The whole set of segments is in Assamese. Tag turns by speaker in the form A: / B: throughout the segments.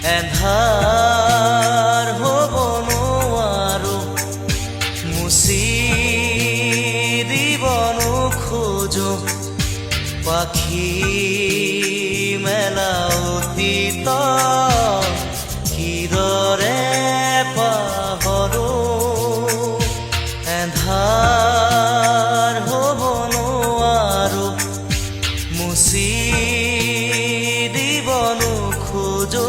A: এন্ধাৰ হ'ব নোৱাৰো মুচি দিব নোখোজো পাখি মেলা অতীত কিদৰে পাহৰো এন্ধাৰ হ'ব নোৱাৰো মুচি দিব নোখোজো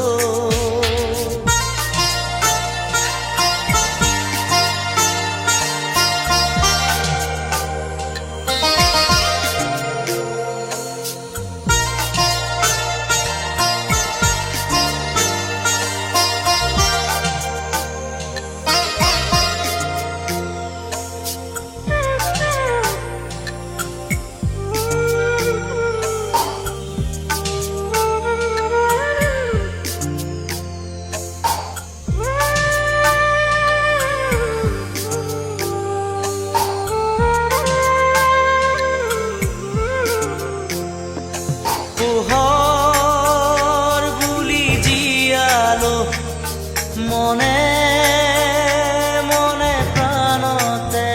A: পোহৰ বুলি জীয়ালো মনে মনে প্ৰাণতে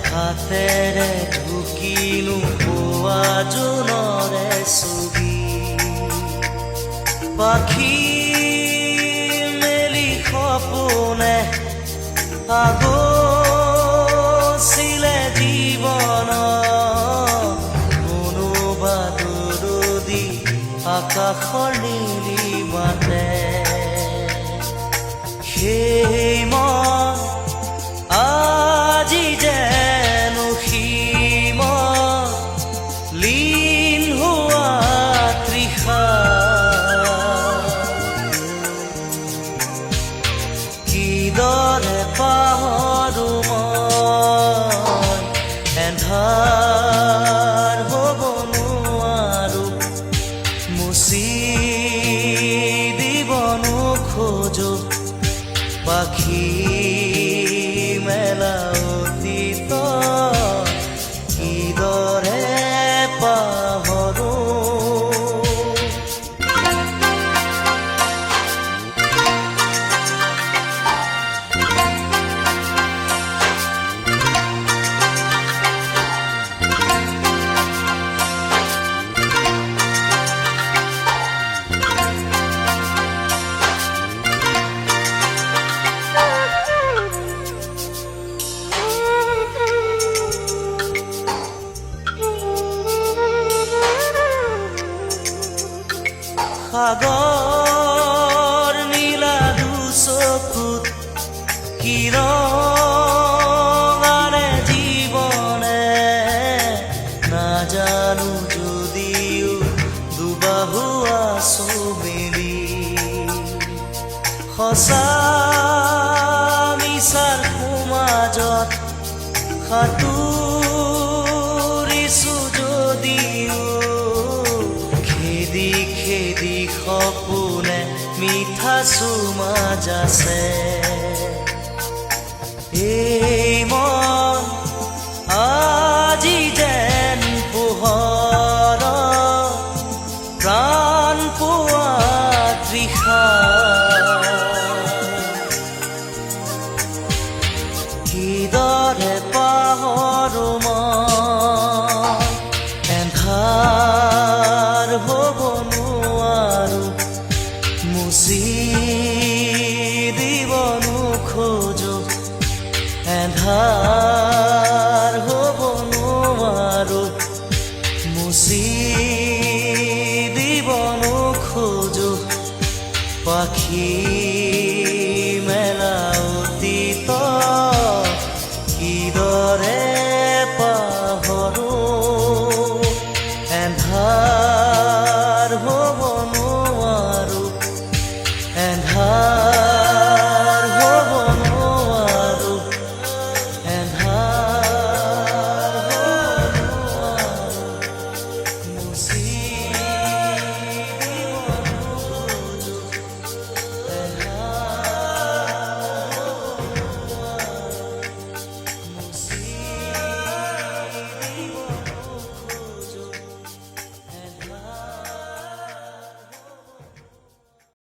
A: হাতেৰে ঢুকিনো পোৱা জোনৰে ছবি পাখি মেলি সপোনে আগছিলে জীৱন আকাশৰ নীলিমাতে সেই মন আজি যেন সীম লীন হোৱা তৃষা কিদৰে পাহৰো মই এন্ধাৰ হ'ব নোৱাৰো মুচি দিব নোখোজো পাখি মেলা অতীত কিদৰে পাহৰো সাগৰ নীলা দুচকুত কিৰণাৰে জীৱনে নাজানো যদিও দুবাহু আছো মেলি সঁচা মিছাৰ সমাজত সাঁতুৰিছো যদিও খেদি খেদি সপোনে মিঠা চুমা যাছে এই মন আজি যেন পোহৰ প্ৰাণ পোৱা তৃষা কিদৰে পাহৰো মই এন্ধাৰ হ'ব নোৱাৰো মুচি দিব নোখোজো এন্ধাৰ হ'ব নোৱাৰো মুচি দিব নোখোজো পাখি